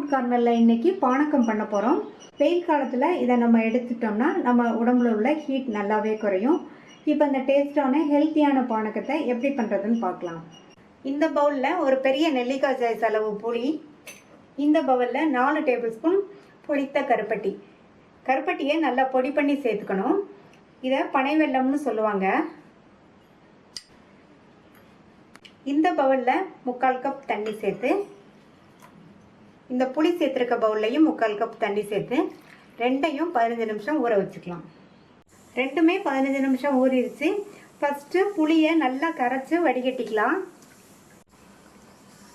Food கார்னரில் இன்றைக்கி பானக்கம் பண்ண போகிறோம். வெயில் காலத்தில் இதை நம்ம எடுத்துட்டோம்னா நம்ம உடம்புல உள்ள ஹீட் நல்லாவே குறையும். இப்போ இந்த டேஸ்டான ஹெல்த்தியான பானக்கத்தை எப்படி பண்ணுறதுன்னு பார்க்கலாம். இந்த பவுலில் ஒரு பெரிய நெல்லிக்காய் சைஸ் அளவு புளி, இந்த பவுலில் 4 டேபிள் ஸ்பூன் புளித்த கருப்பட்டியை நல்லா பொடி பண்ணி சேர்த்துக்கணும். இதை பனை வெல்லம்னு சொல்லுவாங்க. இந்த பவுலில் 3/4 கப் தண்ணி சேர்த்து, இந்த புளி சேர்த்துருக்க பவுல்லையும் 3/4 கப் தண்ணி சேர்த்து ரெண்டையும் 15 நிமிஷம் ஊற வச்சுக்கலாம். ரெண்டுமே 15 நிமிஷம் ஊறிடுச்சு. ஃபஸ்ட்டு புளியை நல்லா கரைச்சி வடிகட்டிக்கலாம்.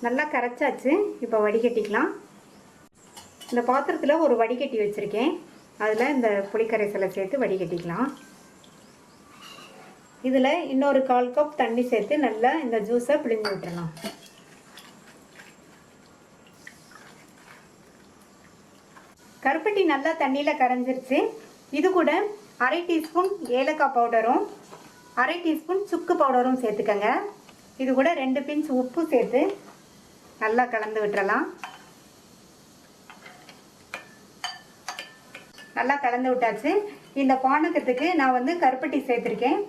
நல்லா கரைச்சாச்சு. இப்போ வடிகட்டிக்கலாம். இந்த பாத்திரத்தில் ஒரு வடிகட்டி வச்சுருக்கேன். அதில் இந்த புளிக்கரைசலை சேர்த்து வடிகட்டிக்கலாம். இதில் இன்னொரு 1/4 கப் தண்ணி சேர்த்து நல்லா இந்த ஜூஸை பிழிஞ்சு விட்டுறலாம். கருப்பட்டி நல்லா தண்ணியில் கரைஞ்சிருச்சு. இது கூட 1/2 டீஸ்பூன் ஏலக்காய் பவுடரும் 1/2 டீஸ்பூன் சுக்கு பவுடரும் சேர்த்துக்கங்க. இது கூட 2 பிஞ்ச் உப்பு சேர்த்து நல்லா கலந்து விட்டுறலாம். நல்லா கலந்து விட்டாச்சு. இந்த பானக்கத்துக்கு நான் கருப்பட்டி சேர்த்துருக்கேன்.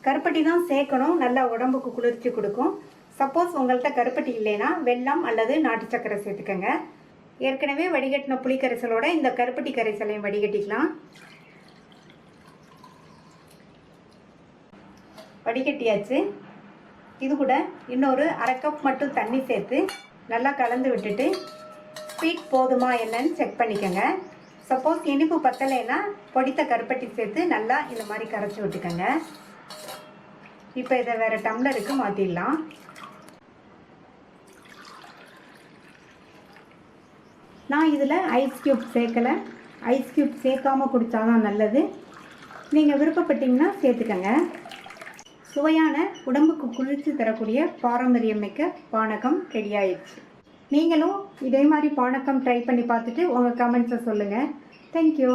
கருப்பட்டி தான் சேர்க்கணும். நல்லா உடம்புக்கு குளிர்ச்சி கொடுக்கும். சப்போஸ் உங்கள்கிட்ட கருப்பட்டி இல்லைன்னா வெல்லம் அல்லது நாட்டு சர்க்கரை சேர்த்துக்கங்க. ஏற்கனவே வடிகட்டின புளி கரைசலோட இந்த கருப்பட்டி கரைசலையும் வடிகட்டிக்கலாம். வடிகட்டியாச்சு. இது கூட இன்னொரு 1/2 கப் மட்டும் தண்ணி சேர்த்து நல்லா கலந்து விட்டுட்டு ஸ்வீட் போதுமா என்னன்னு செக் பண்ணிக்கோங்க. சப்போஸ் இனிப்பு பத்தலைன்னா பொடித்த கருப்பட்டி சேர்த்து நல்லா இந்த மாதிரி கரைச்சி விட்டுக்கோங்க. இப்போ இதை வேறு டம்ளருக்கு மாற்றிடலாம். நான் இதில் ஐஸ் க்யூப் சேர்க்கலை. ஐஸ் க்யூப் சேர்க்காமல் குடித்தாதான் நல்லது. நீங்கள் விருப்பப்பட்டீங்கன்னா சேர்த்துக்கங்க. சுவையான உடம்புக்கு குளிர்ச்சி தரக்கூடிய பாரம்பரியமிக்க பானகம் ரெடி ஆயிடுச்சு. நீங்களும் இதே மாதிரி பானக்கம் ட்ரை பண்ணி பார்த்துட்டு உங்கள் கமெண்ட்ஸை சொல்லுங்கள். தேங்க்யூ.